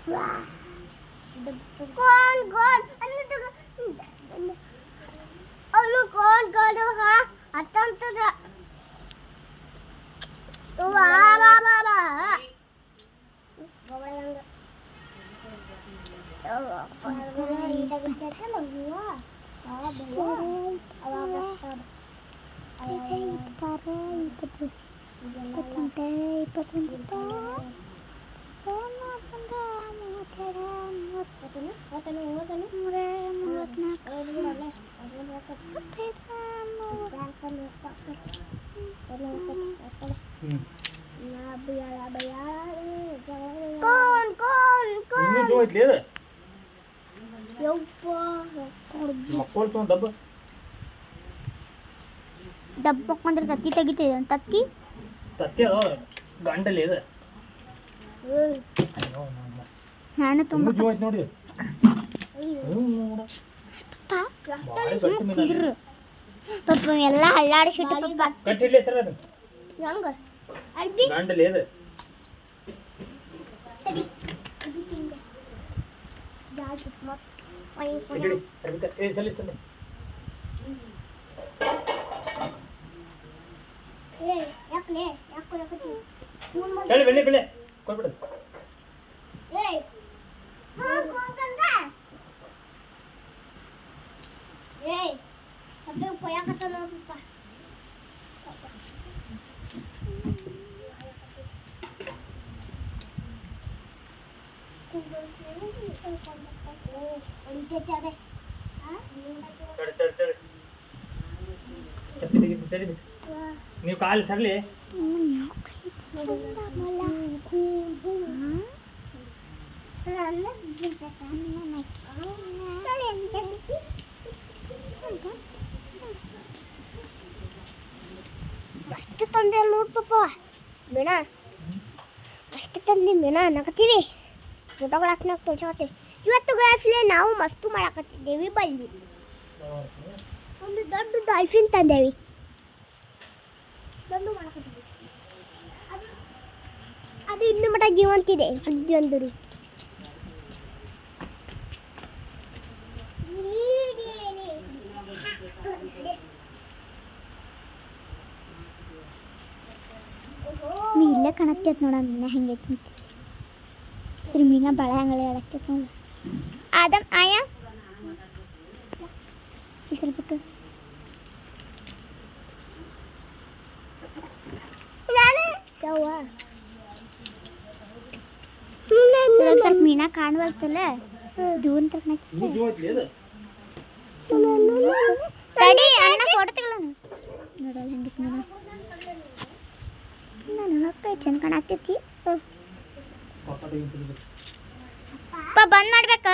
कौन कौन अनु कौन करो हा अतम तो वा वा वा वा कौन कौन ಇನ್ನು ಜೋ ಐತ್ಲಿ ಅದು ಯವ್ವ ಮಕ್ಕಳು ತೊಗೊಂಡು ಡಬ್ಬ ಹಾಕೊಂಡ್ರೆ ತತ್ತಿ ತೆಗಿತಿದೆ ತತ್ತಿ ತತ್ತಿ ಅದ ಗಂಡಲ್ಲಿ ಇದೆ ನಾನು ತುಂಬ ಜೋ ಐತ್ ನೋಡಿ ಪಾಪ ಎಲ್ಲ ಹಳ್ಳಾಡಿಸಿಟ್ಟು ಕಟ್ಟಿಡ್ಲಿ ಸರ್ ಅದು ನಂಗ ಅಲ್ಬಿ ಗಂಡಲ್ಲಿ ಇದೆ ಕಟ್ಟಿಡಿ ಅರ್ಬಿಕ ಏ ಸಲಿ ಸಲಿ ಏ ಯಾಕಲೆ ಯಾಕೋ ಚಳಿ ಬೆಳ್ಳಿ ಬೆಳ್ಳಿ ಕೊಟ್ಬಿಡು ಏ ಹಾ ಕೋಕಂದ ಏ ಅಬ್ಬೆ ಪೋಯಾಕತ್ತ ನೋಡಪ್ಪ ನೀವು ಕಾಲು ಸರಲಿ ಅಷ್ಟು ತಂದೆ ನೋಡ್ ಪಾಪ ಮೇಣ ಅಷ್ಟು ತಂದೆ ಮೇಣ ನಗತೀವಿ ಫೋಟೋಗಳು ಹಾಕ್ನಾಗ ತೋರ್ಸಕತ್ತೀವಿ ಇವತ್ತು ಗ್ರಾಫ್ಲೆ ನಾವು ಮಸ್ತು ಮಾಡಕತ್ತಿದ್ದೇವೆ ಬಲ್ಲಿ ಒಂದು ದೊಡ್ಡ ಡಾಲ್ಫಿನ್ ತಂದೇವಿ ದೊಡ್ಡ ಮಾಡಕತ್ತೀವಿ ಅದು ಇನ್ನು ಮಟ ಜೀವಂತಿದೆ ಅದು ಒಂದು ಇಲ್ಲೇ ಕಾಣತ್ತೈತೆ ನೋಡ ಮೀನ ಹೆಂಗೈತಿ ಇದ್ರ ಮೀನ ಬಳೆ ಹಂಗಳೆ ಹೇಳತ್ತೈತೆ ನೋಡು ಆದಮ್ ಆಯಾ ಈ ಸ್ವಲ್ಪ ಸ್ವಲ್ಪ ಮೀನ ಕಾಣಬರ್ತಲ್ಲ ದೂರ ತಡಿ ಅಣ್ಣ ಫೋಟೋ ತೆಗಲ ನೋಡಲ್ಲ ಹೆಂಗಿತ್ತು ಮೀನ ನಾನು ಹಕ್ಕ ಚಂದ ಕಾಣಾಕ್ತೈತಿ ಬಂದ್ ಮಾಡ್ಬೇಕಾ